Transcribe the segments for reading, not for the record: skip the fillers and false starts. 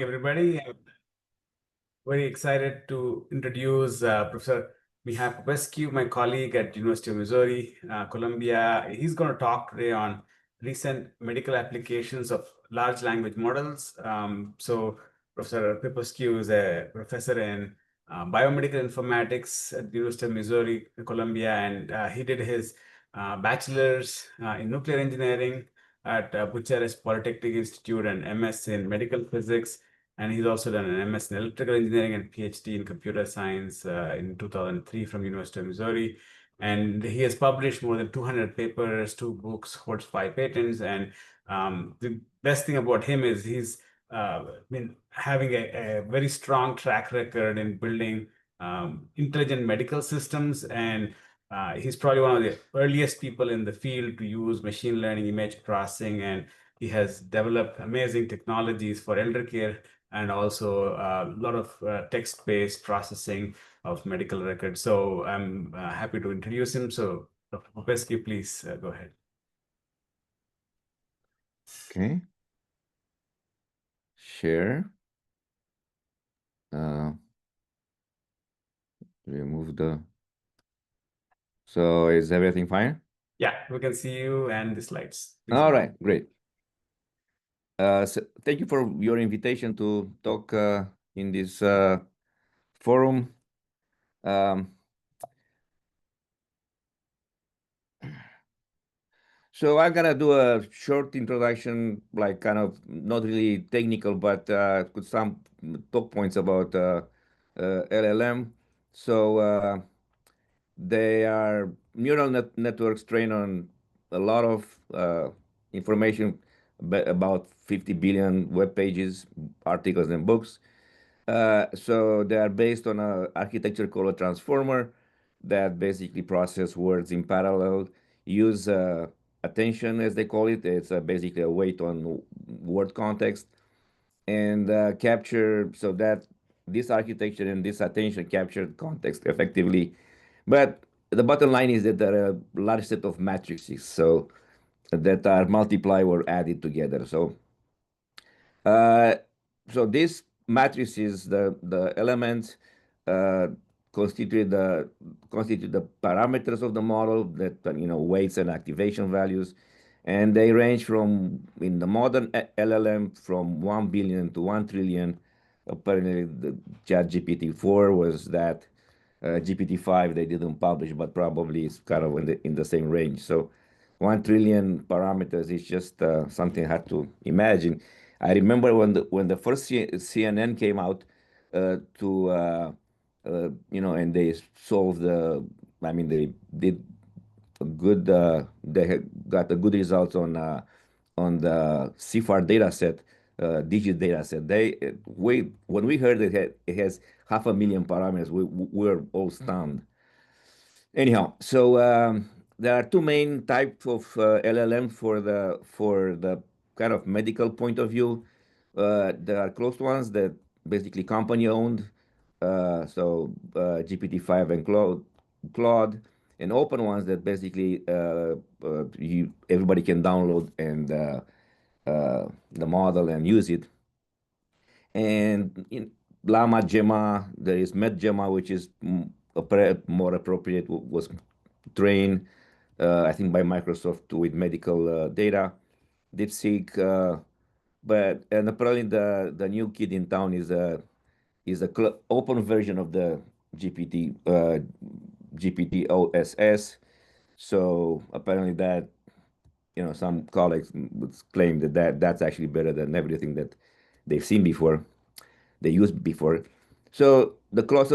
Everybody. I'm very excited to introduce Professor Mihai Popescu, my colleague at University of Missouri, Columbia. He's going to talk today on recent medical applications of large language models. Professor Popescu is a professor in biomedical informatics at the University of Missouri, Columbia, and he did his bachelor's in nuclear engineering at Bucharest Polytechnic Institute and MS in medical physics, and he's also done an MS in electrical engineering and PhD in computer science in 2003 from University of Missouri. And he has published more than 200 papers, two books, holds 5 patents. And the best thing about him is he's been having a very strong track record in building intelligent medical systems. And he's probably one of the earliest people in the field to use machine learning image processing. And he has developed amazing technologies for elder care and also a lot of text-based processing of medical records. So I'm happy to introduce him. So Dr. Popescu, please go ahead. Okay. Share. Remove the. So is everything fine? Yeah, we can see you and the slides. Please All right, great. So thank you for your invitation to talk in this forum. So I'm gonna do a short introduction, like kind of not really technical, but with some talk points about LLM. So they are neural networks trained on a lot of information about 50 billion web pages, articles, and books. So they are based on an architecture called a transformer that basically process words in parallel, use attention, as they call it. It's basically a weight on word context, and capture so that this architecture and this attention capture context effectively. But the bottom line is that there are a large set of matrices so that are multiplied or added together. Uh, so these matrices, the elements, uh, constitute the parameters of the model that weights and activation values, and they range from in the modern LLM from 1 billion to 1 trillion. Apparently, the ChatGPT 4 was that. GPT 5 they didn't publish, but probably it's kind of in the same range. So 1 trillion parameters is just something hard to imagine. I remember when the first CNN came out and they solved I mean, they did a good, they had got a good results on the CFAR data set, digit data set. When we heard it has 500,000 parameters, we were all stunned. Anyhow, so there are two main types of LLM for the kind of medical point of view. There are closed ones that basically company owned, GPT-5 and Claude, and open ones that basically everybody can download and the model and use it. And in Llama Gemma, there is MedGemma, which is more appropriate, was trained, I think, by Microsoft with medical data. DeepSeek, and apparently the new kid in town is a open version of the GPT OSS. So apparently that some colleagues would claim that's actually better than everything that they've seen before, they used before. So the closed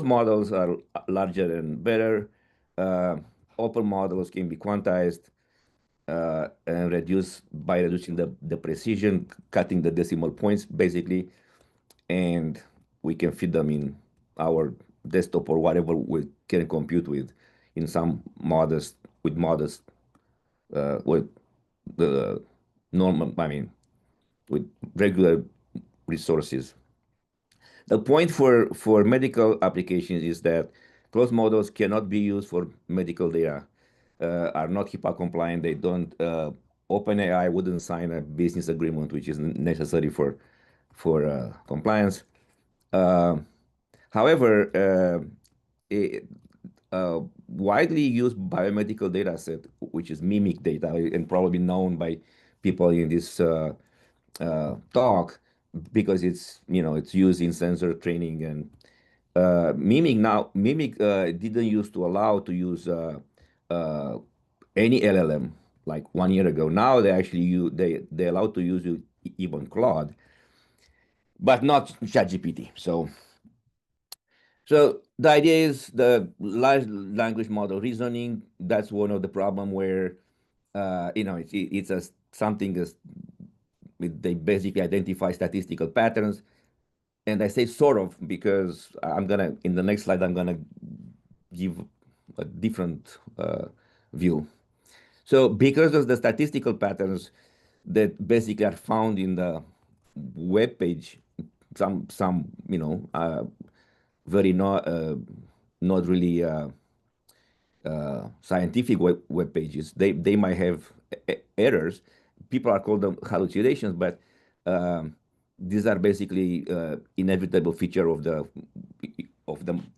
models are larger and better. Uh, Open models can be quantized and reduced by reducing the precision, cutting the decimal points basically, and we can feed them in our desktop or whatever we can compute with in some modest with the normal, I mean, with regular resources. The point for medical applications is that closed models cannot be used for medical data, are not HIPAA compliant. They don't, OpenAI wouldn't sign a business agreement, which is necessary compliance. Uh, However, it, widely used biomedical data set, which is mimic data, and probably known by people in this talk because it's used in sensor training and mimic didn't used to allow to use uh, any LLM like 1 year ago. Now they actually they allow to use even Claude, but not ChatGPT. So the idea is the large language model reasoning. That's one of the problem where it's something as they basically identify statistical patterns. And I say sort of because in the next slide I'm gonna give a different view. So because of the statistical patterns that basically are found in the web page, some very not really scientific web pages. They might have errors. People are called them hallucinations, but um, these are basically inevitable feature of the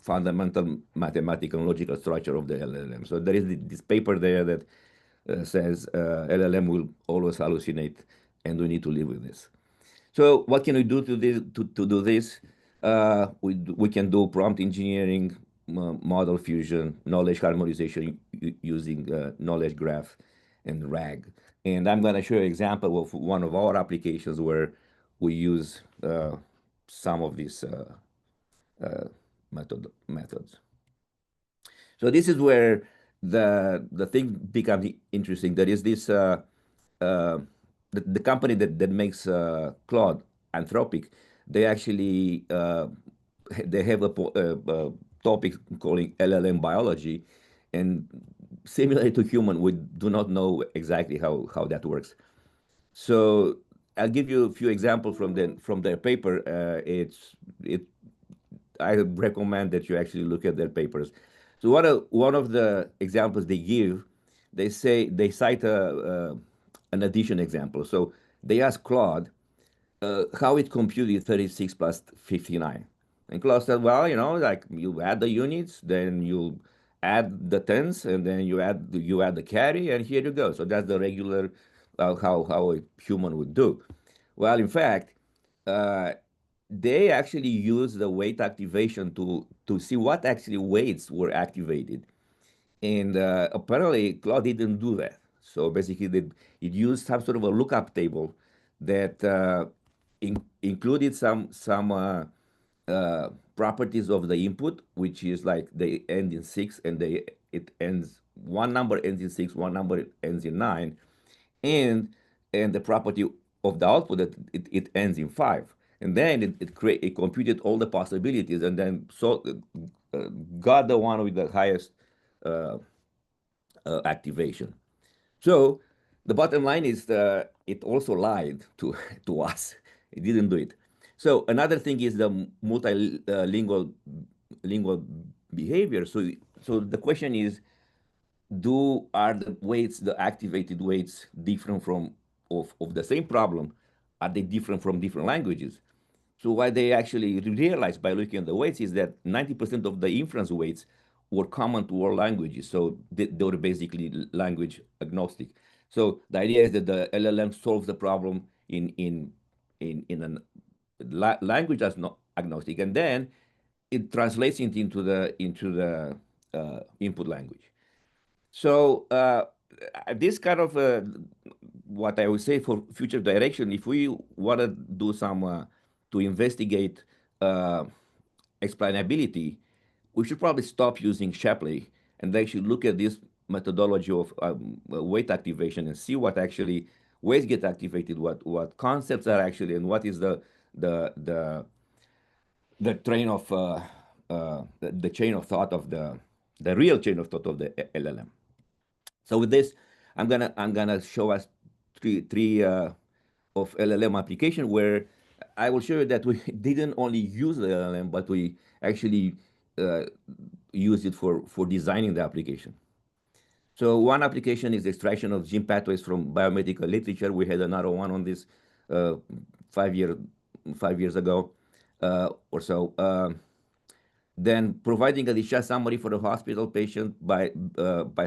fundamental mathematical and logical structure of the LLM. So there is this paper there that says LLM will always hallucinate, and we need to live with this. So what can we do to do this? We can do prompt engineering, model fusion, knowledge harmonization using knowledge graph and RAG. And I'm going to show you an example of one of our applications where we use some of these methods. So this is where the thing becomes interesting. There is this uh, the company that makes Claude, Anthropic. They actually they have a topic calling LLM biology, and similar to human, we do not know exactly how that works. So I'll give you a few examples from their paper. It I recommend that you actually look at their papers. So one of the examples they give, they say they cite an addition example. So they ask Claude how it computed 36 plus 59. And Claude said, well, like you add the units, then you add the tens, and then you add the carry, and here you go. So that's the regular how a human would do. Well, in fact, uh, they actually use the weight activation to see what actually weights were activated. And apparently, Claude didn't do that. So basically, it used some sort of a lookup table that included some properties of the input, which is like they end in six, and it ends one number ends in six, one number ends in nine, and the property of the output that it ends in five. And then it computed all the possibilities, and then got the one with the highest uh, activation. So the bottom line is it also lied to to us. It didn't do it. So another thing is the multilingual lingual behavior. So the question is, are the weights, the activated weights, different of the same problem? Are they different from different languages? So what they actually realized by looking at the weights is that 90% of the inference weights were common to all languages. So they were basically language agnostic. So the idea is that the LLM solves the problem in a language as not agnostic, and then it translates it into the input language. So this kind of what I would say for future direction, if we want to do some to investigate uh, explainability, we should probably stop using Shapley and actually look at this methodology of weight activation and see what actually weights get activated, what concepts are actually, and what is the the the train of the chain of thought of the real chain of thought of the LLM. So with this, I'm gonna show us three of LLM application where I will show you that we didn't only use the LLM, but we actually uh, use it for designing the application. So one application is extraction of gene pathways from biomedical literature. We had another one on this uh, 5 year 5 years ago or so. Then providing a discharge summary for the hospital patient by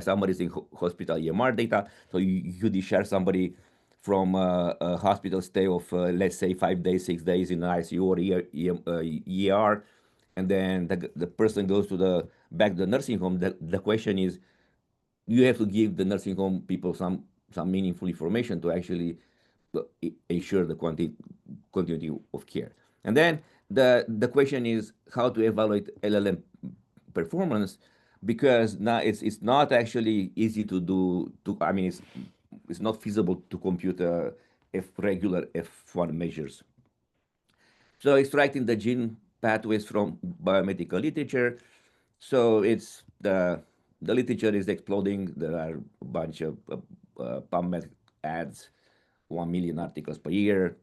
summarizing hospital EMR data. So you discharge somebody from a hospital stay of let's say 5 days, 6 days in the ICU or ER, and then the person goes to the back to the nursing home. The question is, you have to give the nursing home people some meaningful information to actually ensure the continuity of care. And then the question is how to evaluate LLM performance, because now it's not actually easy to do. I mean, it's not feasible to compute regular F1 measures. So extracting the gene pathways from biomedical literature. So it's the literature is exploding. There are a bunch of PubMed ads, 1 million articles per year.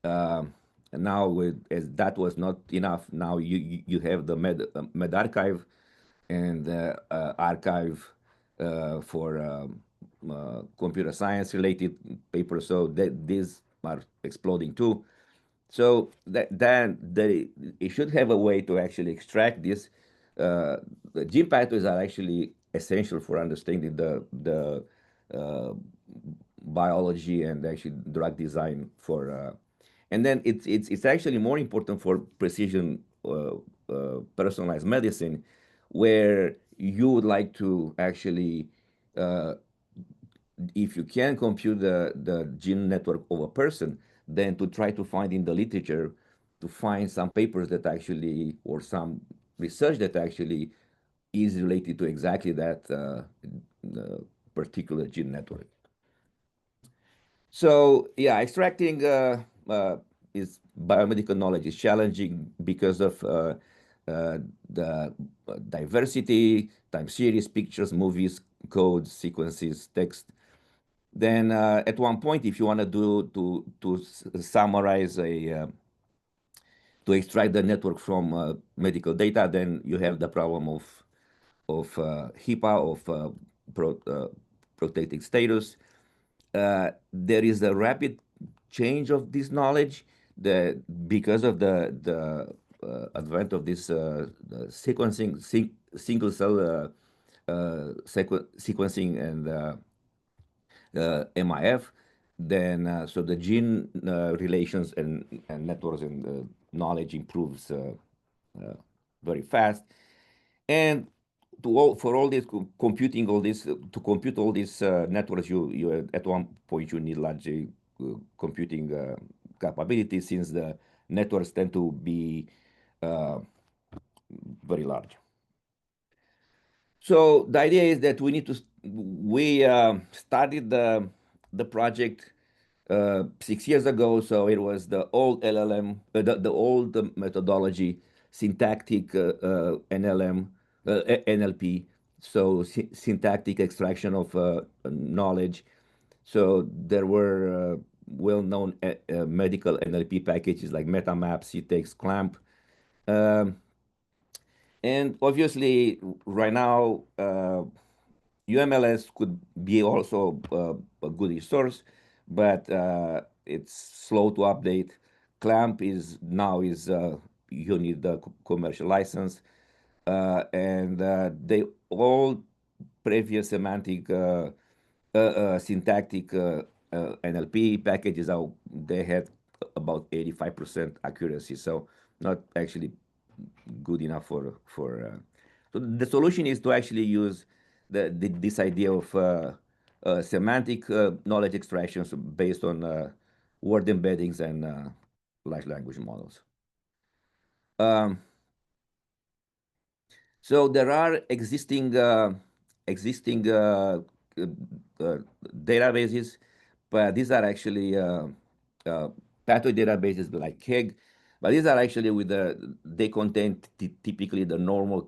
And now, as that was not enough, now you have the Med Archive and archive for computer science related papers. So these are exploding too. So it should have a way to actually extract this. The gene pathways are actually essential for understanding the uh, biology and actually drug design for. And then it's actually more important for precision personalized medicine, where you would like to actually uh, if you can compute the gene network of a person, then to try to find in the literature, to find some papers that actually, or some research that actually is related to exactly that particular gene network. So yeah, extracting is biomedical knowledge is challenging because of the diversity, time series, pictures, movies, codes, sequences, text. Then at one point, if you want to do to summarize to extract the network from medical data, then you have the problem of HIPAA, of protected status. There is a rapid change of this knowledge that because of the advent of this sequencing, single cell sequencing and MIF, then so the gene relations and networks and knowledge improves very fast. And for all this computing, all this to compute all these networks, you at one point you need large computing capabilities, since the networks tend to be uh, very large. So the idea is that we started the project 6 years ago. So it was the old LLM, the old methodology, syntactic NLM, NLP. So syntactic extraction of knowledge. So there were well-known medical NLP packages like MetaMap, CTEX, CLAMP. Um, and obviously, right now, UMLS could be also a good resource, but it's slow to update. Clamp is now is you need the commercial license, and they all previous semantic syntactic NLP packages out they had about 85% accuracy, so not actually good enough so the solution is to actually use this idea of semantic knowledge extractions based on word embeddings and large language models. Um, so there are existing uh, databases, but these are actually uh, pathway databases like KEGG, but these are actually they contain typically the normal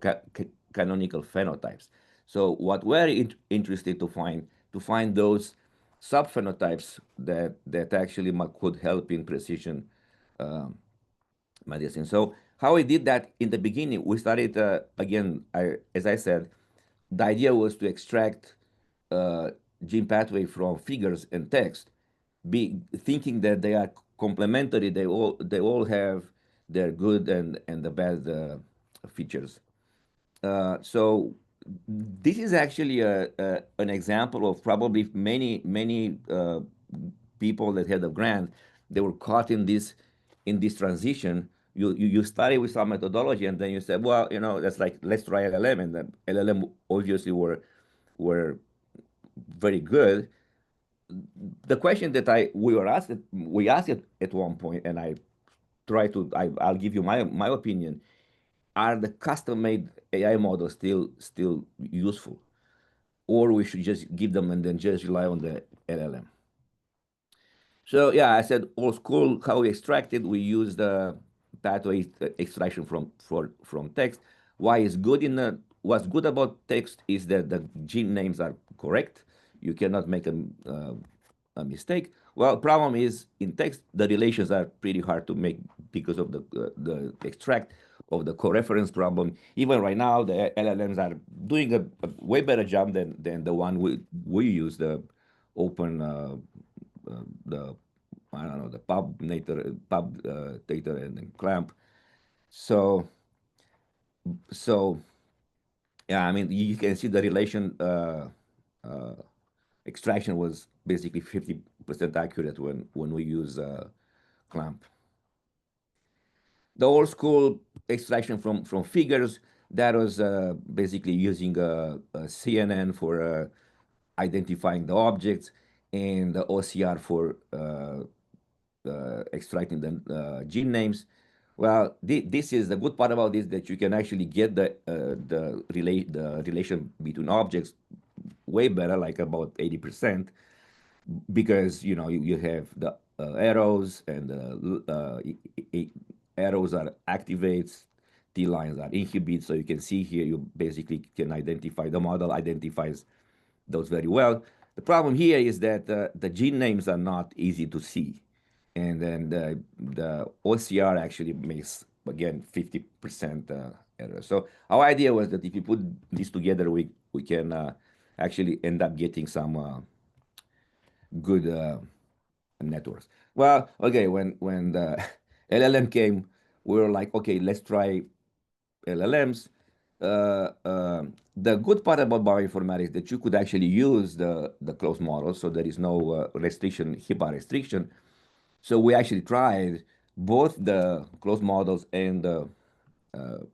canonical phenotypes. So what we're interested to find those subphenotypes that actually could help in precision um, medicine. So how we did that in the beginning, we started again. As I said, the idea was to extract gene pathway from figures and text, be thinking that they are complementary. They all have their good and the bad features. So this is actually an example of probably many people that had a grant. They were caught in this transition. You study with some methodology, and then you say, well, that's like, let's try LLM, and the LLM obviously were very good. The question that we asked at one point, and I'll give you my opinion. Are the custom-made AI models still useful, or we should just give them and then just rely on the LLM? So yeah, I said old school. How we extracted, we use the pathway extraction from text. Why is good in the What's good about text is that the gene names are correct. You cannot make a mistake. Well, problem is in text the relations are pretty hard to make because of the extract of the co-reference problem. Even right now, the LLMs are doing a way better job than the one we use, the open the I don't know, the pub data and clamp. So so yeah, I mean, you can see the relation uh, extraction was basically 50% accurate when we use clamp. The old school extraction from figures, that was basically using CNN for identifying the objects, and the OCR for extracting the gene names. Well, this is the good part about this, that you can actually get the relation between objects way better, like about 80%, because you have the arrows, and the arrows are activates, T lines are inhibits. So you can see here, you basically can identify, the model identifies those very well. The problem here is that the gene names are not easy to see, and then the OCR actually makes, again, 50% error. So our idea was that if you put these together, we can actually end up getting some good networks. Well, okay, when the LLM came, we were like, okay, let's try LLMs. The good part about bioinformatics is that you could actually use the closed model, so there is no restriction, HIPAA restriction. So we actually tried both the closed models and a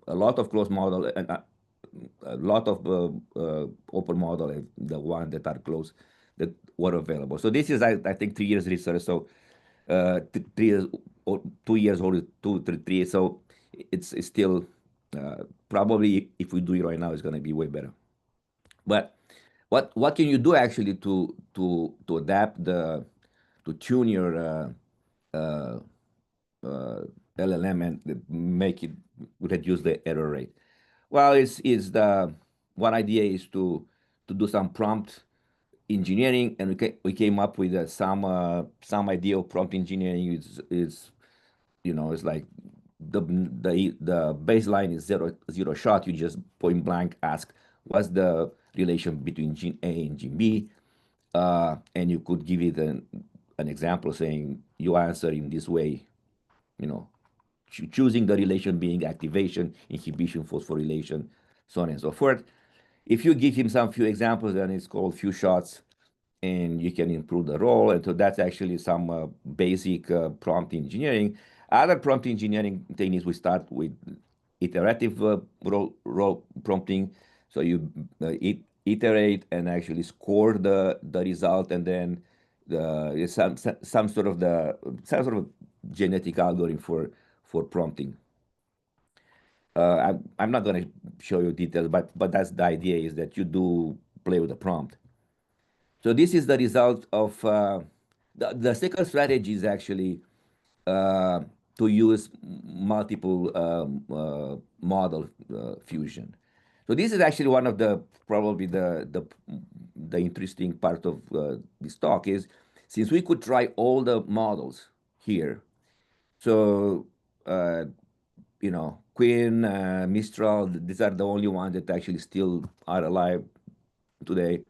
lot of closed model, and a lot of open model, and the one that are closed, that were available. So this is, I think, 3 years research. So 3 years or 2 years old, 3 years. So it's still probably, if we do it right now, it's going to be way better. But what can you do actually to adapt to tune your uh, uh, LLM and make it reduce the error rate? Well, is the one idea is to do some prompt engineering, and we came up with some idea of prompt engineering. Is it's like the baseline is zero shot. You just point blank ask what's the relation between gene A and gene B, and you could give it an example saying you answer in this way, you know, choosing the relation being activation, inhibition, phosphorylation, so on and so forth. If you give him some few examples, then it's called few shots, and you can improve the role. And so that's actually some basic prompt engineering. Other prompt engineering techniques, we start with iterative role prompting. So you iterate and actually score the result, and then some sort of genetic algorithm for prompting. I'm not going to show you details, but that's the idea, is that you do play with the prompt. So this is the result of the second strategy is actually uh, to use multiple model fusion. So this is actually one of the probably the interesting part of this talk is, since we could try all the models here, so Quinn, Mistral, these are the only ones that actually still are alive today.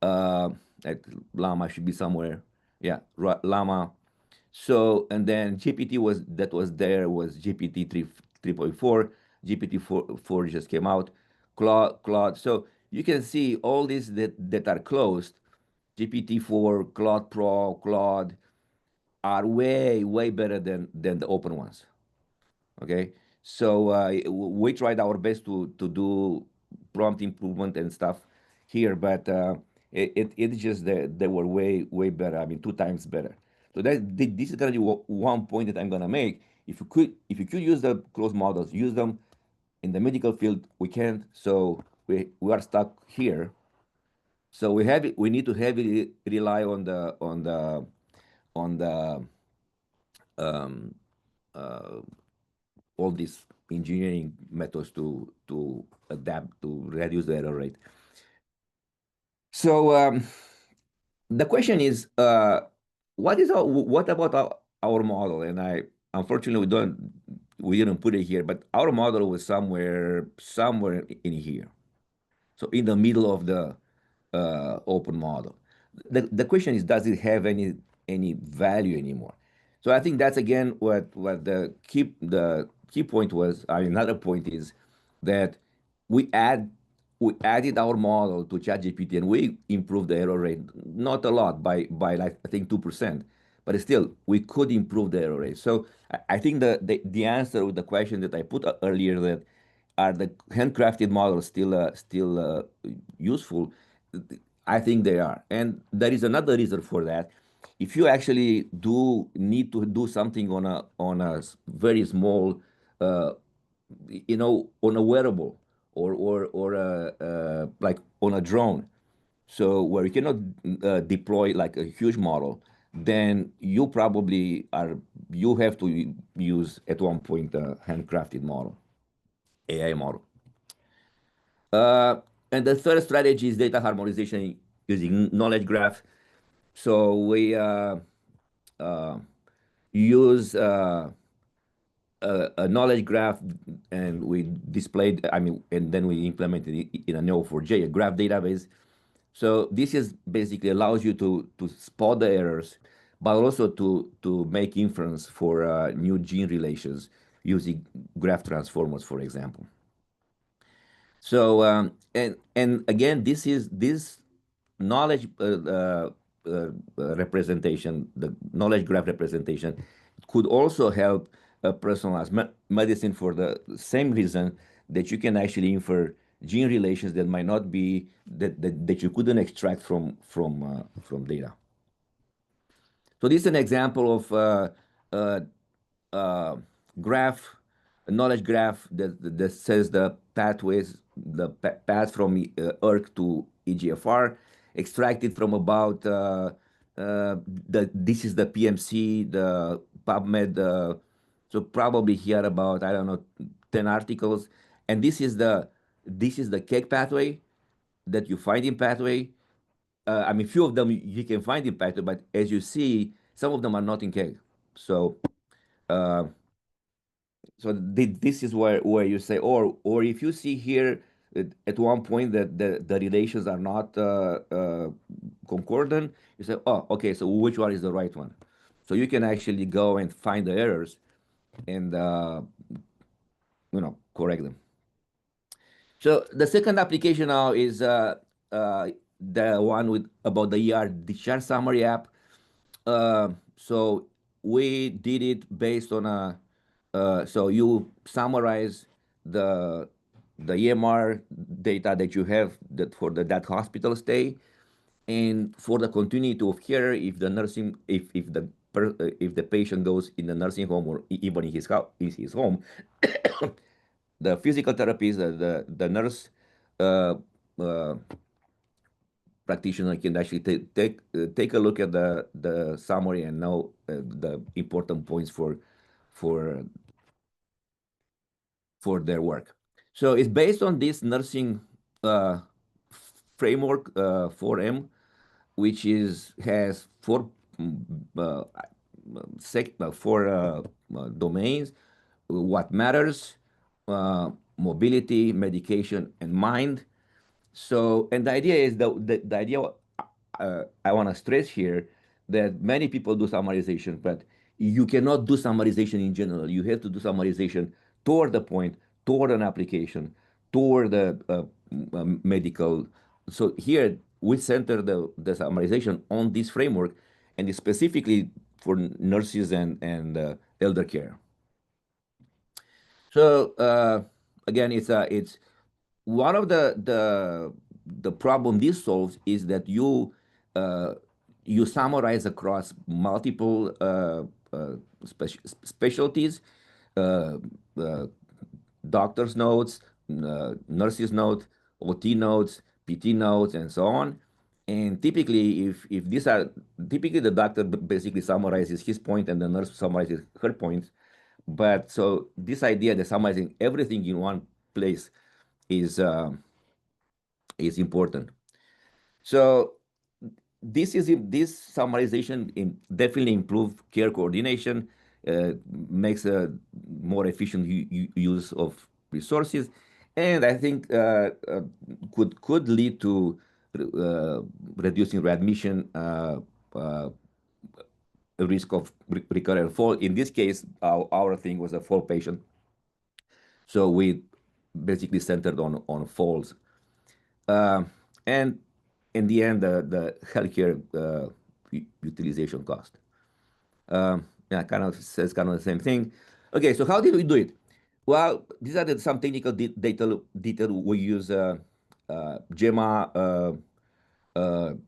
uh, like Llama should be somewhere. Yeah, Llama. So, and then GPT was there was GPT 3.4, GPT 4 just came out, Claude. So you can see all these that are closed, GPT 4, Claude Pro, Claude, are way better than the open ones. Okay, so we tried our best to do prompt improvement and stuff here, but it's just that they were way better. I mean, two times better. So this is gonna be one point that I'm gonna make. If you could use the closed models, use them in the medical field. We can't, so we are stuck here. So we need to heavily rely on the um, uh, all these engineering methods to adapt to reduce the error rate. So the question is, what about our model? And I unfortunately we didn't put it here, but our model was somewhere in here. So in the middle of the open model. The question is, does it have any value anymore? So I think that's again what the key point was. Another point is that we add we added our model to ChatGPT and we improved the error rate, not a lot, by like I think 2%, but still we could improve the error rate. So I think the answer with the question that I put earlier, that are the handcrafted models still useful? I think they are, and there is another reason for that. If you actually do need to do something on a very small, uh, on a wearable, or like on a drone, so where you cannot deploy like a huge model, then you have to use at one point a handcrafted model, AI model. Uh, and the third strategy is data harmonization using knowledge graph. So we uh, use a knowledge graph, and we displayed, and then we implemented it in a Neo4j, a graph database. So this is basically allows you to spot the errors, but also to make inference for new gene relations using graph transformers, for example. So and again, this knowledge representation, the knowledge graph representation, could also help personalized medicine for the same reason that you can actually infer gene relations that might not be that you couldn't extract from data. So this is an example of uh, uh, graph, a knowledge graph that says the pathways, the path from ERK to EGFR, extracted from about this is the PMC, the PubMed. So probably here about, I don't know, 10 articles, and this is the cake pathway that you find in pathway. Few of them you can find in pathway, but as you see, some of them are not in cake. So uh, this is where you say, or if you see here at one point that the relations are not concordant, you say, oh, okay, so which one is the right one? So you can actually go and find the errors and correct them. So the second application now is the one with about the ER discharge summary app. So we did it based on so you summarize the the EMR data that you have for that hospital stay, and for the continuity of care, if the patient goes in the nursing home or even in his home, the physical therapist, the nurse uh, uh, practitioner can actually take a look at the summary and know the important points for for their work. So it's based on this nursing uh, framework 4M, which has four domains: what matters, uh, mobility, medication, and mind. So, and the idea is the idea I want to stress here, that many people do summarization, but you cannot do summarization in general. You have to do summarization toward the point, toward an application, toward the medical. So here we center the summarization on this framework, and it's specifically for nurses and elder care. So again, it's one of the problem this solves is that uh, you summarize across multiple specialties, uh, uh, doctors' notes, nurses' notes, OT notes, PT notes, and so on. And typically, if these are typically the doctor basically summarizes his point and the nurse summarizes her points. But so this idea that summarizing everything in one place is uh, is important. So this summarization definitely improve care coordination, makes a more efficient use of resources, and I think could lead to reducing readmission, uh, risk of recurrent fall. In this case, our thing was a fall patient, so we basically centered on falls. Uh, and in the end, the healthcare utilization cost. Yeah, kind of says kind of the same thing. Okay, so how did we do it? Well, these are some technical detail. We use GEMA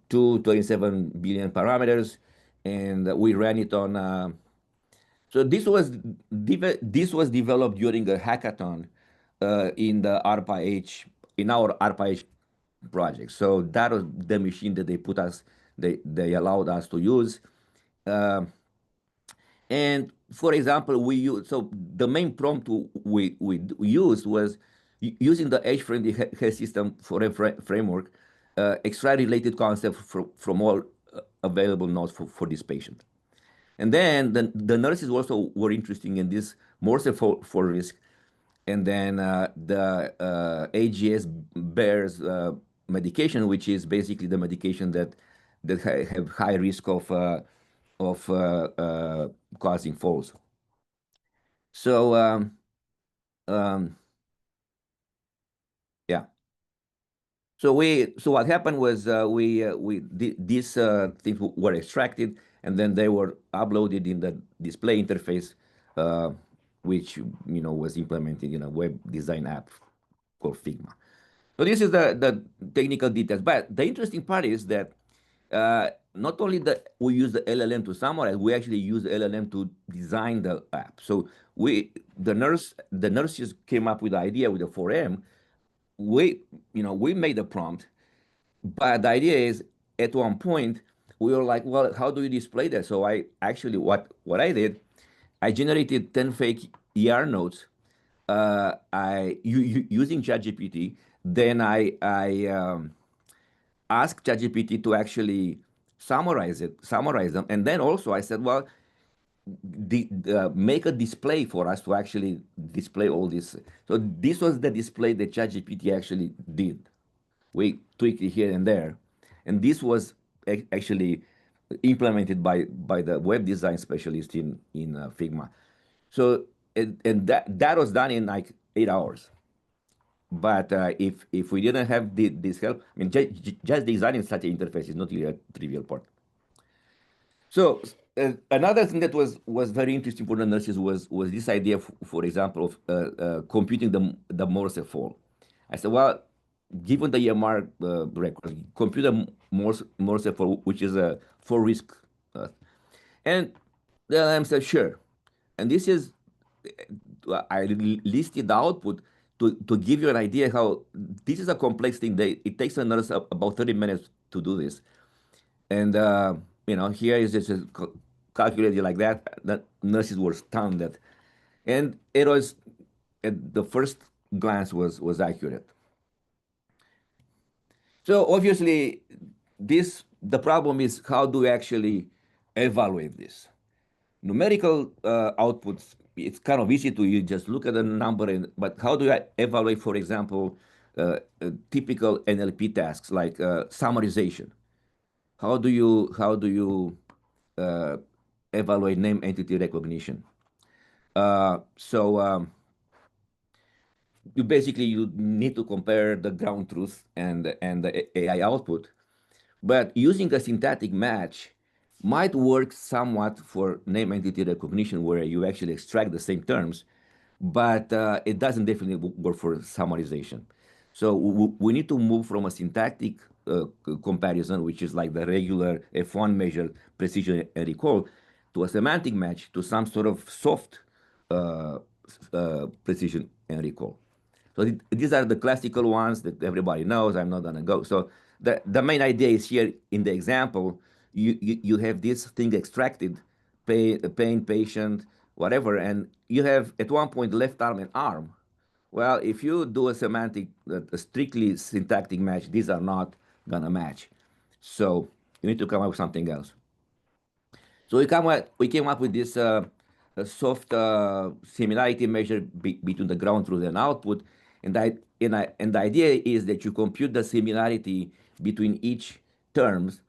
227 billion parameters, and we ran it on. So this was developed during a hackathon in the ARPA-H in our ARPA-H project. So that was the machine that they allowed us to use. Um and for example, we use so the main prompt we used was using the H-friendly health system for a framework, extract related concepts from all available nodes for this patient. And then the nurses also were interested in this more so for risk. And then the AGS bears medication, which is basically the medication that have high risk of causing falls. So um, yeah. So what happened was these things were extracted and then they were uploaded in the display interface, uh, which was implemented in a web design app called Figma. So this is the technical details. But the interesting part is that not only that we use the LLM to summarize, we actually use the LLM to design the app. So the nurses came up with the idea with the 4M. We made the prompt, but the idea is at one point we were like, well, how do you display that? So I actually what I did, I generated 10 fake ER notes. Using ChatGPT. Then I asked ChatGPT to actually summarize them, and then also I said, well, make a display for us to actually display all this. So this was the display that ChatGPT actually did. We tweaked it here and there, and this was actually implemented by the web design specialist in Figma. So and that was done in like 8 hours. But if we didn't have this help, I mean, just designing such an interface is not really a trivial part. So another thing that was very interesting for the nurses was this idea, for example, of computing the Morse fall. I said, well, given the EMR record, compute the Morse fall, which is a for risk, and the LM said, sure. And this is I listed the output to give you an idea how this is a complex thing. It takes a nurse about 30 minutes to do this. And, here is just calculated like that. The nurses were stunned that. And it was, at the first glance, was accurate. So obviously, the problem is how do we actually evaluate this? Numerical outputs, it's kind of easy to you just look at the number, but how do I evaluate, for example, typical NLP tasks like summarization? How do you evaluate name entity recognition. So you need to compare the ground truth and the AI output. But using a syntactic match might work somewhat for name entity recognition, where you actually extract the same terms, but it doesn't definitely work for summarization. So we need to move from a syntactic comparison, which is like the regular F1 measure precision and recall, to a semantic match, to some sort of soft uh, precision and recall. So these are the classical ones that everybody knows. I'm not gonna go. So the main idea is here in the example, you have this thing extracted, pain, patient, whatever, and you have at one point left arm and arm. Well, if you do a semantic, a strictly syntactic match, these are not gonna match. So you need to come up with something else. So we came up with this soft similarity measure between the ground truth and output, and the idea is that you compute the similarity between each terms,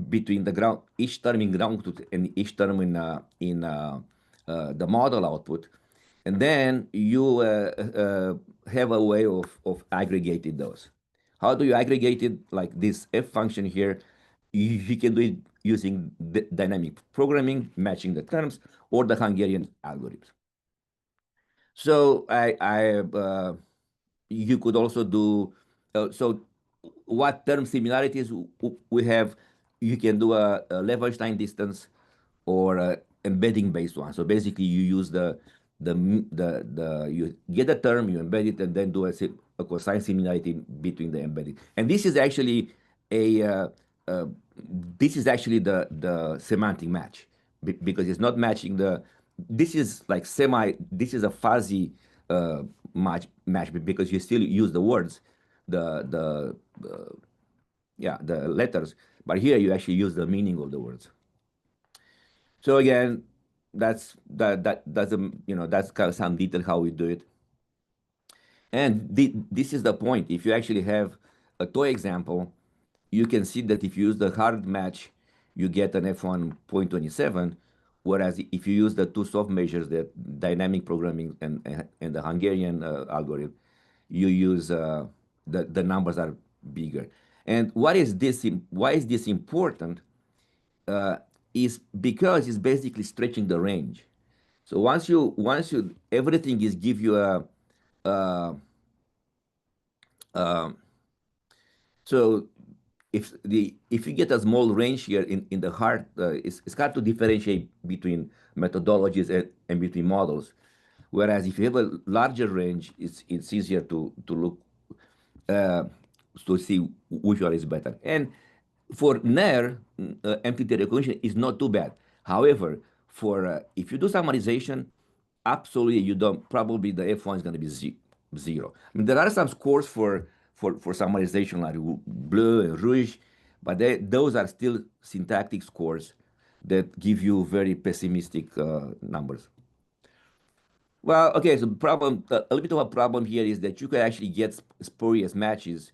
between the ground each term in ground truth and each term in the model output, and then you have a way of aggregating those. How do you aggregate it? Like this F function here, you can do it using dynamic programming, matching the terms, or the Hungarian algorithms. So you could also do, so what term similarities we have, you can do a Leverstein distance or a embedding based one. So basically you use you get a term, you embed it, and then do a cosine similarity between the embedded. And this is actually a uh, this is actually the semantic match because it's not matching the. This is like semi. This is a fuzzy match because you still use the words, the yeah, the letters, but here you actually use the meaning of the words. So again, that's that's kind of some detail how we do it. And this is the point. If you actually have a toy example, you can see that if you use the hard match, you get an F1.27, whereas if you use the two soft measures, the dynamic programming and the Hungarian algorithm, you use the numbers are bigger. And why is this important? uh, is because it's basically stretching the range. So once you everything is give you a uh, um, so if you get a small range here in the hard, it's hard to differentiate between methodologies and between models. Whereas if you have a larger range, it's easier to look uh, to see which one is better. And for NER, entity recognition is not too bad. However, for if you do summarization, absolutely you don't. Probably the F1 is going to be zero. I mean, there are some scores for summarization like bleu and rouge, but those are still syntactic scores that give you very pessimistic numbers. Well, okay, so a little bit of a problem here is that you can actually get spurious matches.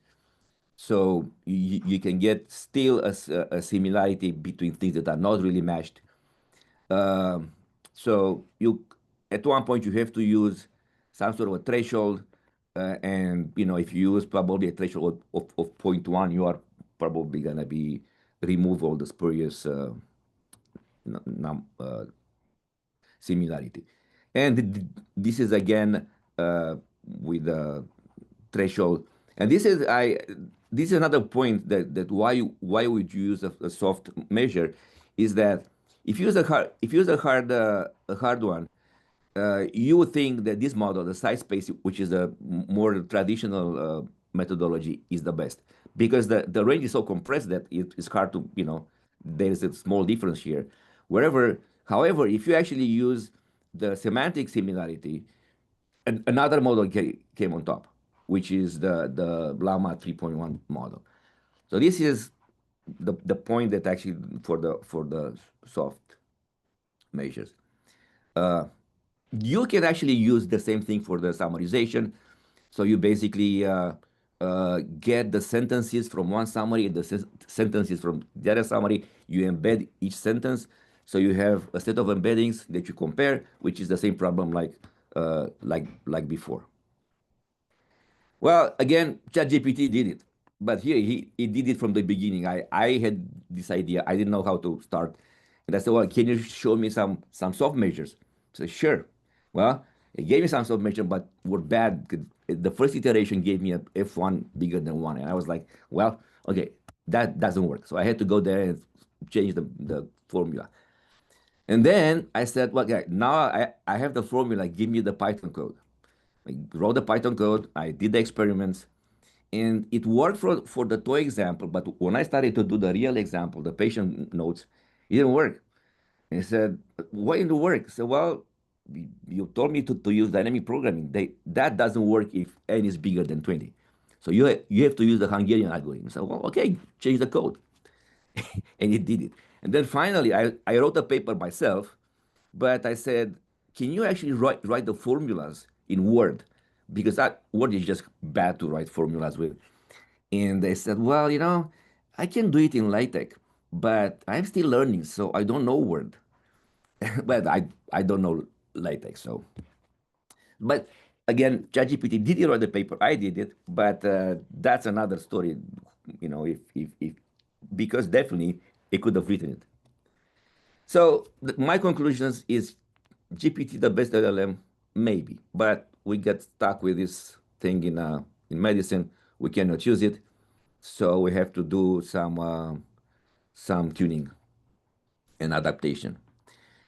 So you can get still a similarity between things that are not really matched. Um, so you, at one point, you have to use some sort of a threshold, and if you use probably a threshold of zero point 0.1, you are probably gonna be remove all the spurious similarity. And this is again with the threshold. And this is another point that why would you use a soft measure is that if you use a hard one, you would think that this model, the size space, which is a more traditional methodology, is the best because the range is so compressed that it's hard to, there is a small difference here. However, if you actually use the semantic similarity, another model came on top, which is the Llama 3.1 model. So this is the point that actually for the soft measures. Uh, you can actually use the same thing for the summarization. So you basically get the sentences from one summary and the sentences from the other summary. You embed each sentence, So you have a set of embeddings that you compare, which is the same problem like before. Well, again, ChatGPT did it, but here he did it from the beginning. I had this idea. I didn't know how to start, and I said, "Well, can you show me some soft measures?" So sure. Well, it gave me some soft measures, but were bad. The first iteration gave me a f1 bigger than 1, and I was like, "Well, okay, that doesn't work." So I had to go there and change the formula. And then I said, "Well, okay, now I have the formula. Give me the Python code." I wrote the Python code. I did the experiments, and it worked for the toy example. But when I started to do the real example, the patient notes, it didn't work. And he said, "Why didn't it work?" I said, "Well, you told me to use dynamic programming. That doesn't work if n is bigger than 20. So you have to use the Hungarian algorithm." So, well, okay, change the code. And it did it. And then finally, I wrote a paper myself, but I said, "Can you actually write the formulas in Word? Because that Word is just bad to write formulas with." And they said, "Well, I can do it in LaTeX, but I'm still learning, so I don't know Word." But I don't know LaTeX, so. But again, ChatGPT did write the paper. I did it, but that's another story. If because definitely it could have written it. So my conclusions is GPT the best LLM, maybe, but we get stuck with this thing in medicine. We cannot use it, so we have to do some tuning and adaptation.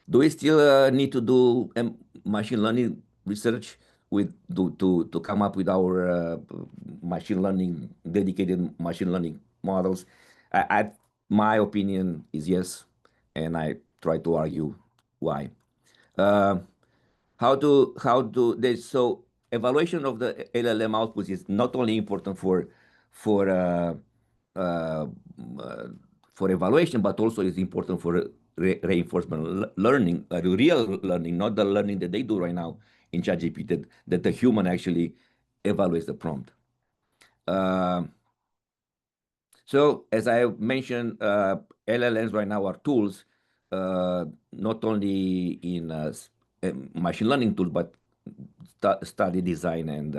Do we still need to do machine learning research to come up with our machine learning dedicated machine learning models? My opinion is yes, and I try to argue why. Uh, how to there's so evaluation of the LLM outputs is not only important for uh, uh, uh, for evaluation, but also is important for reinforcement learning, real learning, not the learning that they do right now in ChatGPT, that the human actually evaluates the prompt. Uh, so as I mentioned, LLMs right now are tools, not only in machine learning tools, but study design and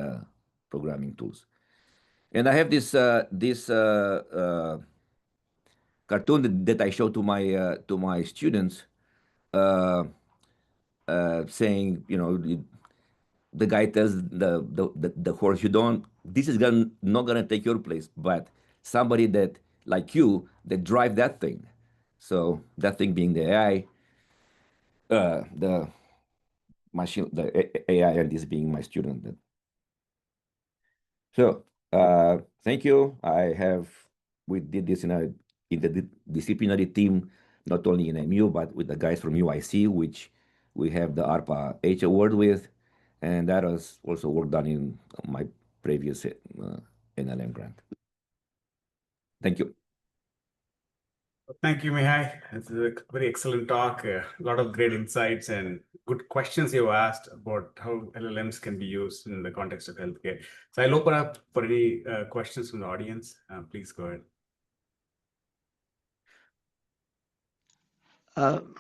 programming tools. And I have this cartoon that I show to my students, uh, saying, the guy tells the horse, "You don't. This is not gonna take your place, but somebody that like you that drive that thing." So that thing being the AI, the machine, the AI, and this being my student. So thank you. We did this in the disciplinary team, not only in MU but with the guys from UIC, which we have the ARPA H award with, and that was also work done in my previous NLM grant. Thank you. Thank you, Mihai. It's a very excellent talk. A lot of great insights and good questions you asked about how LLMs can be used in the context of healthcare. So I'll open up for any questions from the audience. Please go ahead.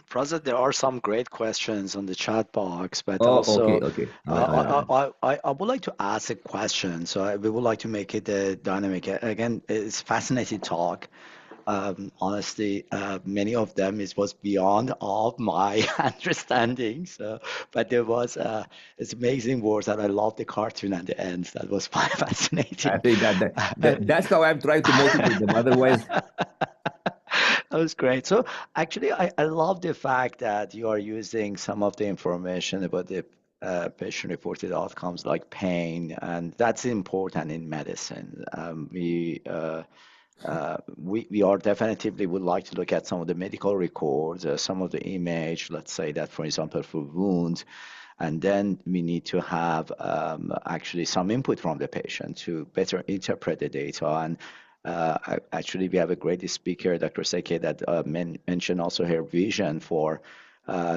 Prasad, there are some great questions on the chat box, but Oh, also okay. I would like to ask a question. So we would like to make it dynamic. Again, it's fascinating talk. Honestly, many of them was beyond all my understanding. So, but there was it's amazing words, and I love the cartoon at the end. That was quite I fascinating. think that's how I'm trying to motivate them. Otherwise, That was great. So actually, I love the fact that you are using some of the information about the patient-reported outcomes like pain, and that's important in medicine. We are definitively would like to look at some of the medical records, some of the image, let's say that, for example, for wounds, and then we need to have actually some input from the patient to better interpret the data. And actually, we have a great speaker, Dr. Seke, that mentioned also her vision for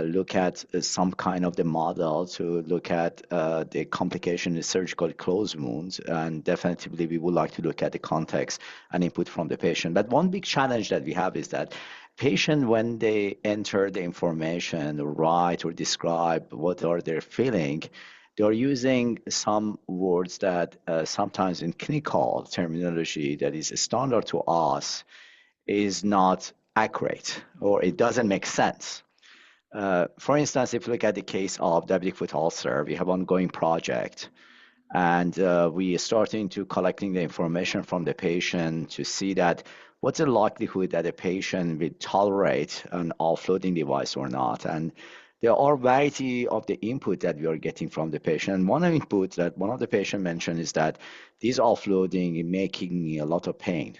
look at some kind of the model to look at the complication in surgical closed wounds. And definitely we would like to look at the context and input from the patient. But one big challenge that we have is that patient, when they enter the information, or write or describe what are they feeling, they are using some words that sometimes in clinical terminology that is standard to us is not accurate, or it doesn't make sense. For instance, if you look at the case of diabetic foot ulcer, we have ongoing project, and we are starting to collecting the information from the patient to see that what's the likelihood that a patient will tolerate an offloading device or not. And there are variety of the input that we are getting from the patient. One input that one of the patient mentioned is that this offloading is making me a lot of pain.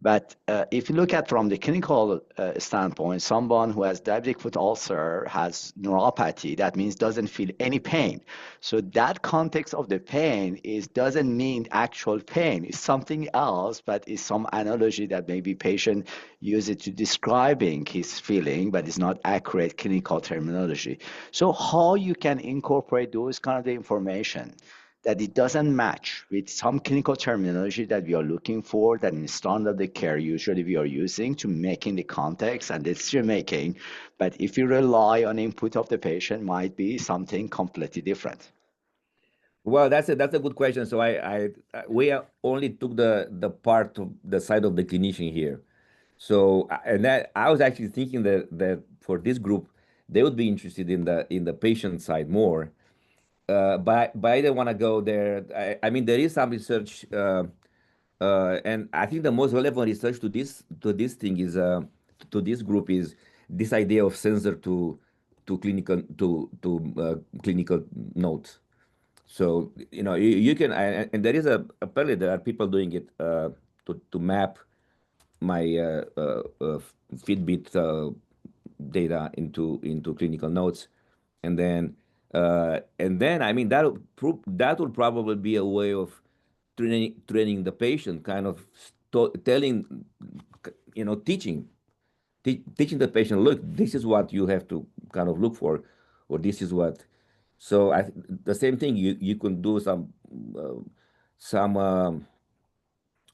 But if you look at from the clinical standpoint, someone who has diabetic foot ulcer has neuropathy, that means doesn't feel any pain. So that context of the pain is doesn't mean actual pain. It's something else, but it's some analogy that maybe patient use it to describing his feeling, but it's not accurate clinical terminology. So how you can incorporate those kind of the information that it doesn't match with some clinical terminology that we are looking for, that in standard of care usually we are using to making the context and decision making. But if you rely on input of the patient, might be something completely different. Well, that's a good question. So we only took the part of the side of the clinician here. So and that I was actually thinking that for this group they would be interested in the patient side more. But I didn't want to go there. I mean, there is some research, and I think the most relevant research to this thing is to this group is this idea of sensor to clinical notes. So you can and there is apparently there are people doing it to map my Fitbit data into clinical notes, and then I mean that will probably be a way of training the patient, kind of telling, teaching the patient, look, this is what you have to kind of look for, or this is what. So the same thing you can do some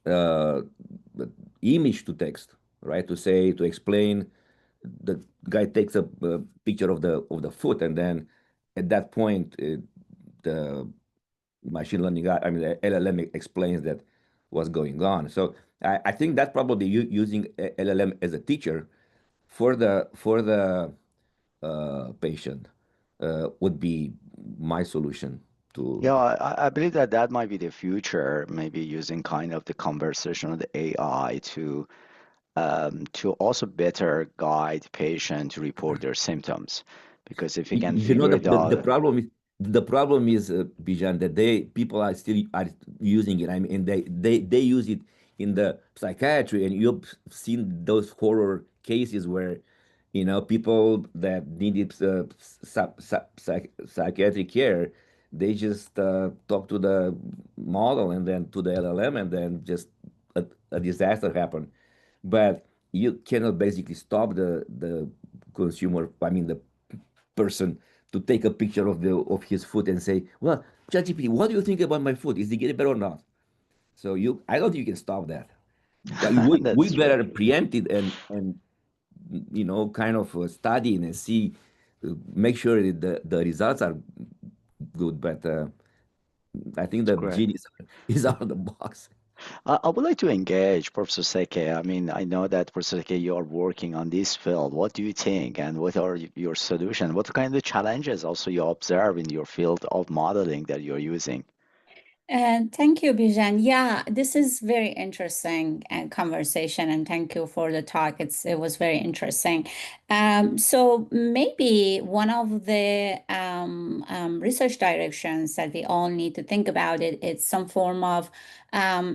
uh, image to text, right? To explain. The guy takes a picture of the foot, and then at that point, the machine learning, I mean, the LLM explains that what's going on. So I think that's probably using LLM as a teacher for the patient would be my solution to. Yeah, I believe that that might be the future, maybe using kind of the conversation of the AI to also better guide patient to report their symptoms. Because if you can You know figure it the out, problem is Bijan, that people are still are using it. I mean, and they use it in the psychiatry, and you've seen those horror cases where people that needed psychiatric care, they just talk to the model and then to the LLM, and then just a disaster happened. But you cannot basically stop the consumer, I mean the person, to take a picture of his foot and say, well, ChatGPT, what do you think about my foot? Is it getting better or not? So I don't think you can stop that. We that's true. better preempt it and kind of study and see, make sure that the results are good. But I think That's the great. genie is out of the box. I would like to engage Professor Seke. I mean, I know that Professor Seke, you are working on this field. What do you think, and what are your solutions? What kind of challenges also you observe in your field of modeling that you're using? And thank you, Bijan. Yeah, this is very interesting conversation, and thank you for the talk. It was very interesting. So maybe one of the research directions that we all need to think about it is some form of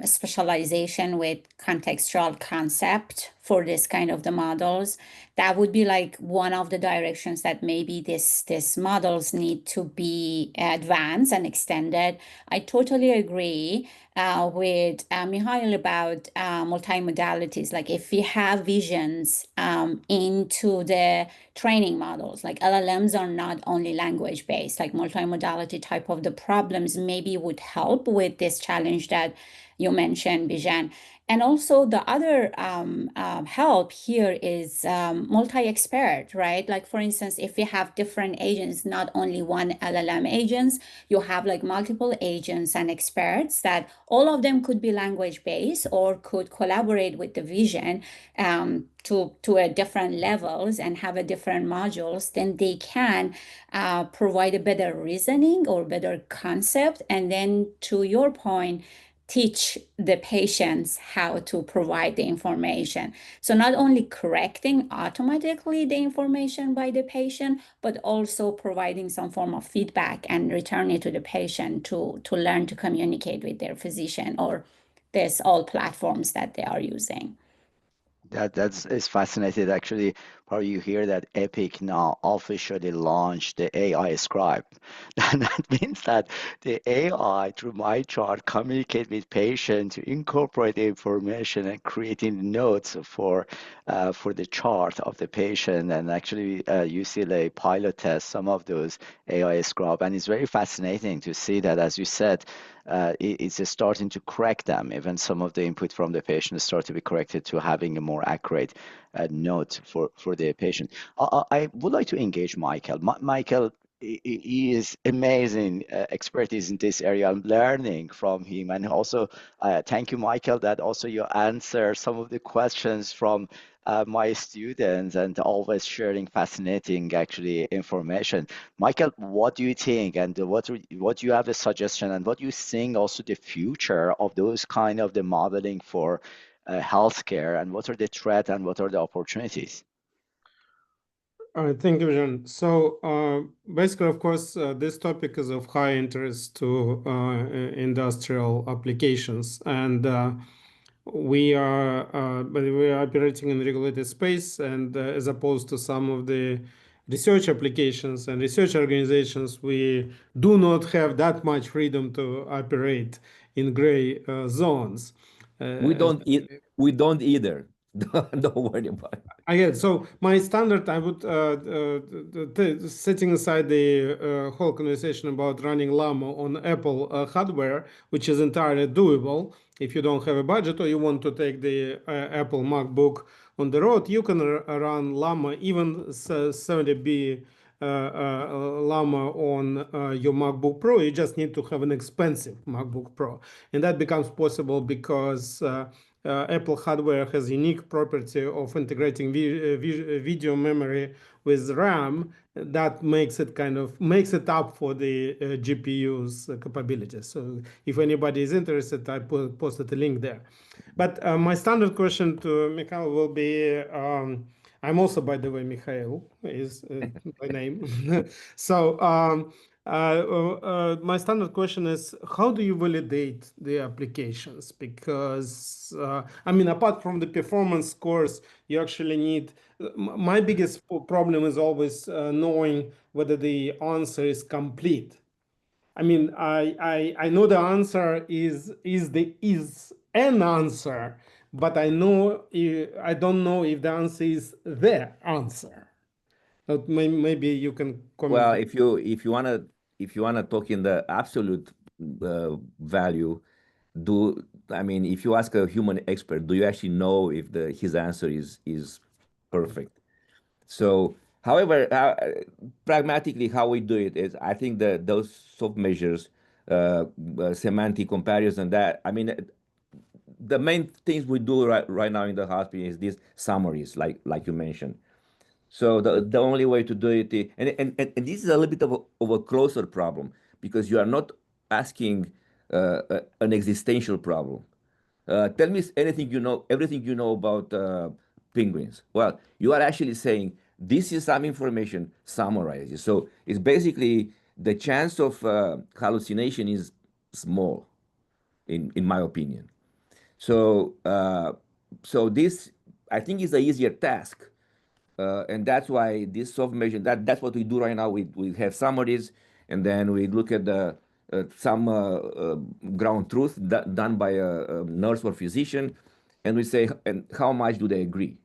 specialization with contextual concept for this kind of the models. That would be like one of the directions that maybe this models need to be advanced and extended. I totally agree with Mihail about multimodalities. Like if we have visions into the training models. Like LLMs are not only language based, like multimodality type of the problems maybe would help with this challenge that you mentioned, Bijan. And also the other help here is multi-expert, right? Like for instance, if we have different agents, not only one LLM agents, you have like multiple agents and experts that all of them could be language based or could collaborate with the vision to a different levels and have a different modules, then they can provide a better reasoning or better concept. And then to your point, teach the patients how to provide the information. So not only correcting automatically the information by the patient, but also providing some form of feedback and return it to the patient to learn to communicate with their physician or this all platforms that they are using. That's it's fascinating. Actually, probably you hear that Epic now officially launched the AI scribe. That means that the AI through my chart communicate with patient to incorporate the information and creating notes for the chart of the patient. And actually, UCLA pilot test some of those AI scribe, and it's very fascinating to see that, as you said, it's starting to correct them. Even some of the input from the patient start to be corrected to having a more accurate note for the patient. I would like to engage Michael. Michael, he is amazing expertise in this area. I'm learning from him, and also thank you, Michael, that also you answer some of the questions from my students and always sharing fascinating actually information. Michael, what do you think, and what do you have a suggestion, and what do you think also the future of those kind of the modeling for healthcare, and what are the threats and what are the opportunities? Thank you, Vision. So basically, of course, this topic is of high interest to industrial applications, and we are operating in regulated space, and as opposed to some of the research applications and research organizations, we do not have that much freedom to operate in gray zones. We don't either. Don't worry about it. Again, so my standard, I would, setting aside the whole conversation about running Llama on Apple hardware, which is entirely doable. If you don't have a budget or you want to take the Apple MacBook on the road, you can run Llama, even 70B Llama on your MacBook Pro. You just need to have an expensive MacBook Pro. And that becomes possible because Apple hardware has unique property of integrating video memory with RAM that makes it up for the GPU's capabilities. So if anybody is interested, I posted a link there. But my standard question to Mikhail will be, I'm also, by the way, Mikhail is my name. So my standard question is, how do you validate the applications? Because, I mean, apart from the performance scores, you actually need, my biggest problem is always knowing whether the answer is complete. I mean, I know the answer is an answer, but I don't know if the answer is the answer. Maybe you can comment. Well, if you wanna talk in the absolute value, I mean, if you ask a human expert, do you actually know if his answer is perfect? So, however, pragmatically, how we do it is, I think that those soft measures, semantic comparison, that I mean, the main things we do right now in the hospital is these summaries, like you mentioned. So the only way to do it, and this is a little bit of a closer problem, because you are not asking an existential problem. Tell me anything you know, everything you know about penguins. Well, you are actually saying this is some information, summarize it. So it's basically the chance of hallucination is small, in my opinion. So so this, I think, is the easier task. And that's why this soft measure, that's what we do right now. We have summaries, and then we look at some ground truth done by a nurse or physician, and we say, and how much do they agree,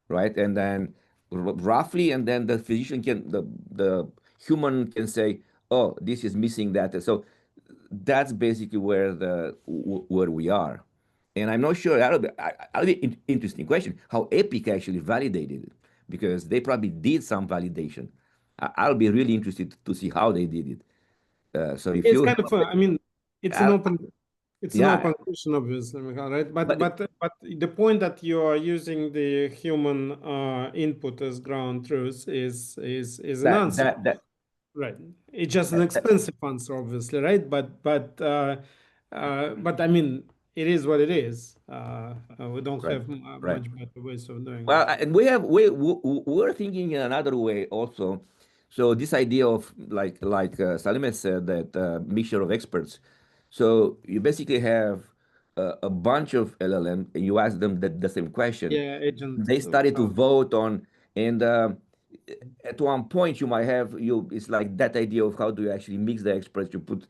right? And then roughly, and then the physician can, the human can say, oh, this is missing that. So that's basically where where we are. And I'm not sure, that'll be interesting question, how Epic actually validated it, because they probably did some validation. I'll be really interested to see how they did it. So if It's you kind have, of, I mean, it's an uh, open, it's an yeah, open question, obviously, Michael, right? but But the point that you are using the human input as ground truth is an that answer, that that right? It's just an that, that expensive answer, obviously, right? But I mean, it is what it is. We don't right, have right. much better ways of doing Well, that. and we're thinking in another way also. So this idea of like Salim said, that mixture of experts. So you basically have a bunch of LLM, and you ask them the same question. Yeah, agent. They started to vote on, and at one point you might have you. It's like that idea of how do you actually mix the experts. You put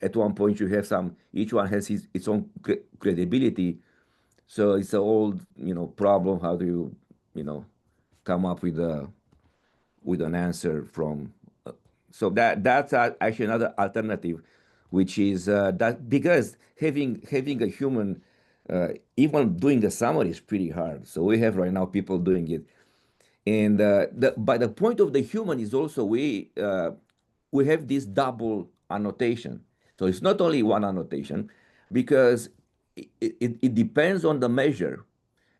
at one point you have some. Each one has its own credibility, so it's an old, problem. How do you come up with an answer from? So that's actually another alternative, which is that because having a human, even doing the summary is pretty hard. So we have right now people doing it, and but the point of the human is also we have this double annotation. So it's not only one annotation, because it depends on the measure.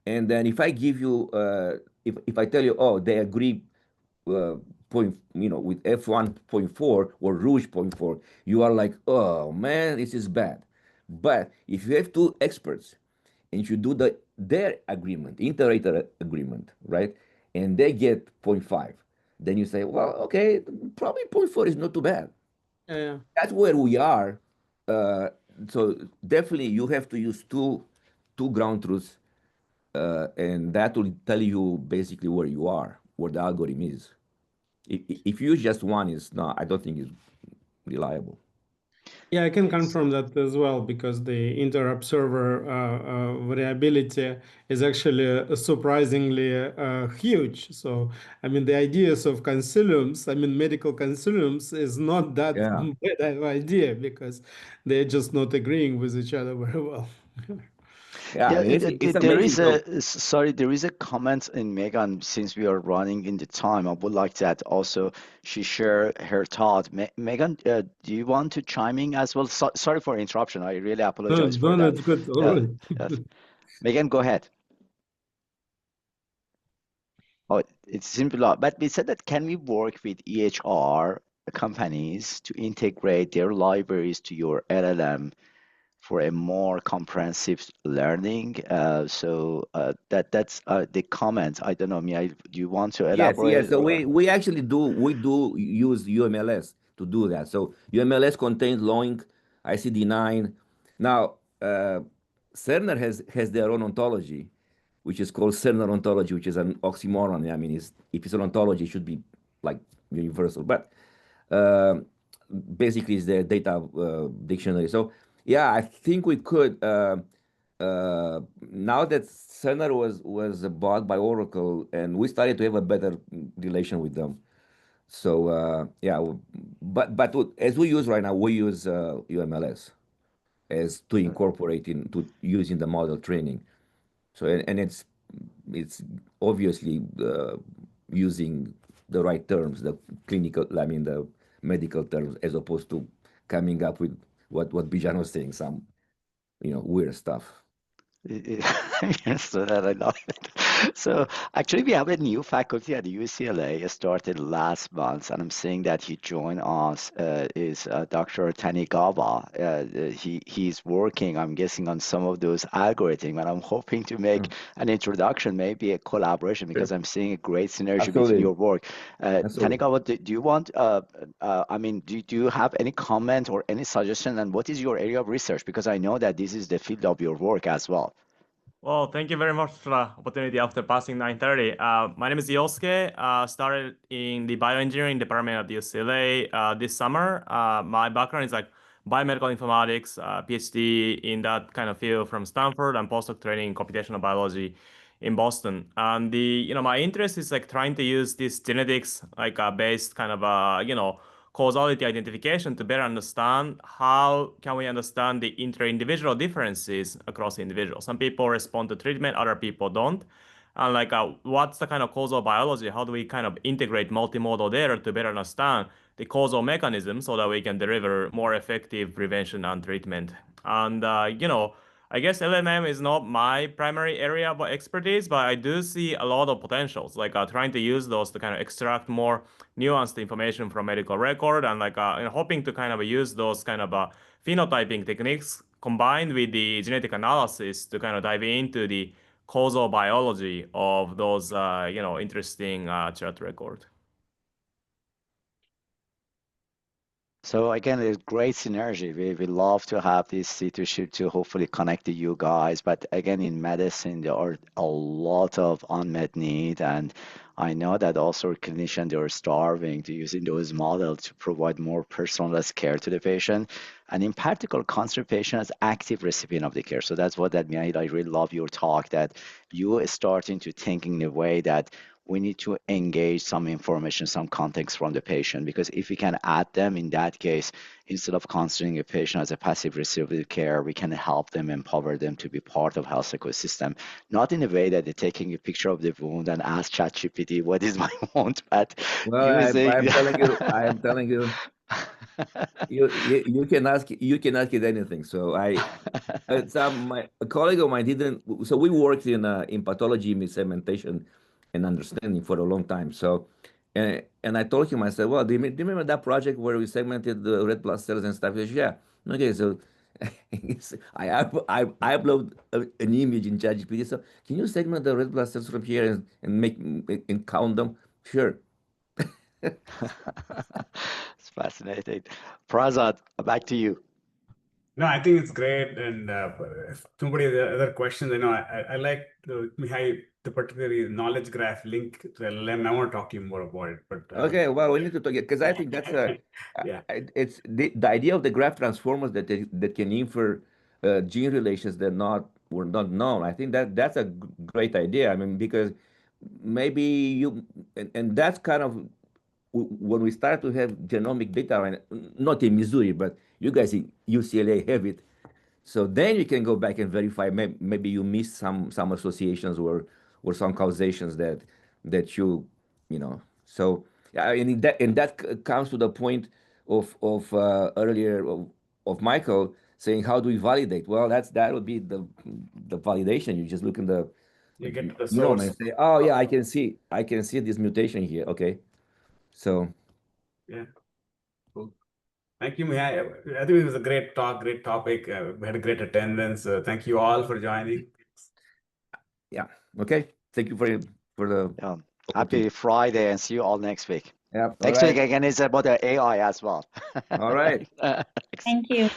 And then if I give you, if I tell you, oh, they agree, point, with F1.4 or Rouge point 4, you are like, oh man, this is bad. But if you have two experts and you do their agreement, inter-rater agreement, right, and they get point 0.5, then you say, well, okay, probably point 0.4 is not too bad. Yeah. That's where we are. Uh, so definitely you have to use two ground truths, and that will tell you basically where you are, where the algorithm is. If you use just one, is not. I don't think it's reliable. Yeah, I can confirm that as well, because the inter-observer variability is actually surprisingly huge. So, I mean, the ideas of consiliums, I mean, medical consiliums, is not that Yeah. bad of idea, because they're just not agreeing with each other very well. Yeah, I Yeah, mean, it's there amazing. is sorry, there is a comment in Megan. Since we are running in the time, I would like that also she share her thought. Megan, do you want to chime in as well? Sorry for interruption. I really apologize for No, that. it's good. All Yeah, right. yes. Megan, go ahead. Oh, it's simple. But we said that can we work with EHR companies to integrate their libraries to your LLM for a more comprehensive learning? That's the comment. I don't know, Mia, do you want to Yes, yes. elaborate So or? we actually do use UMLS to do that. So UMLS contains LOINC, ICD-9. Now, Cerner has their own ontology, which is called Cerner ontology, which is an oxymoron. I mean, if it's an ontology, it should be like universal, but uh, basically it's the data dictionary. So yeah, I think we could. Now that Cerner was bought by Oracle, and we started to have a better relation with them. So yeah, but as we use right now, we use UMLS as to incorporate into using the model training. So and it's obviously using the right terms, the clinical, I mean the medical terms, as opposed to coming up with what Bijan was saying, some weird stuff. Yes, so that I love it. So actually, we have a new faculty at UCLA. It started last month, and I'm seeing that he joined us. Is Dr. Tanigawa. He's working, I'm guessing, on some of those algorithms, and I'm hoping to make Mm, an introduction, maybe a collaboration, because sure. I'm seeing a great synergy between Absolutely. your work. Absolutely. Tanigawa, do you want? I mean, do you have any comment or any suggestion? And what is your area of research? Because I know that this is the field of your work as well. Well, thank you very much for the opportunity after passing 9:30. My name is Yosuke. Started in the bioengineering department at UCLA this summer. My background is like biomedical informatics, PhD in that kind of field from Stanford, and postdoc training in computational biology. in Boston. And my interest is like trying to use this genetics like based kind of causality identification to better understand how can we understand the inter-individual differences across individuals. Some people respond to treatment, other people don't. And like what's the kind of causal biology? How do we kind of integrate multimodal data to better understand the causal mechanism so that we can deliver more effective prevention and treatment? And I guess LLM is not my primary area of expertise, but I do see a lot of potentials, like trying to use those to kind of extract more nuanced information from medical record, and like hoping to kind of use those kind of phenotyping techniques combined with the genetic analysis to kind of dive into the causal biology of those interesting chart record. So again, it's great synergy. We love to have this C2SHiP to hopefully connect to you guys. But again, in medicine, there are a lot of unmet need. And I know that also clinicians, they are starving to using those models to provide more personalized care to the patient. And in particular, cancer patient as active recipient of the care. So that's what that means. I really love your talk that you are starting to think in a way that we need to engage some information, some context from the patient, because if we can add them in that case, instead of considering a patient as a passive recipient of care, we can help them, empower them to be part of health ecosystem, not in a way that they're taking a picture of the wound and ask ChatGPT, what is my wound, but using... I'm telling you, you can ask it anything. So a colleague of mine didn't. So we worked in pathology segmentation and understanding for a long time. So, and I told him, I said, well, do you remember that project where we segmented the red blood cells and stuff? He said, yeah. Okay, so I upload an image in ChatGPT. So can you segment the red blood cells from here and count them? Sure. It's fascinating. Prasad, back to you. No, I think it's great. And if somebody has other questions, I like the particularly knowledge graph link to LLM. I want to talk to you more about it. But okay, well, we need to talk because I think that's yeah. It's the idea of the graph transformers that can infer gene relations that were not known. I think that's a great idea. I mean, because maybe and that's kind of when we start to have genomic data, and not in Missouri, but you guys in UCLA have it. So then you can go back and verify. Maybe you missed some associations or some causations that you know. So yeah, and that comes to the point of earlier of Michael saying, how do we validate? Well, that would be the validation. You just look in the You get to the genome source. and say, oh yeah, I can see this mutation here. Okay, so yeah. Cool. Thank you, Mihai. I think it was a great talk, great topic. We had a great attendance. Thank you all for joining. yeah, okay. Thank you for the Happy Friday, and see you all next week. yeah. Next week again is about the AI as well. All right. Thank you.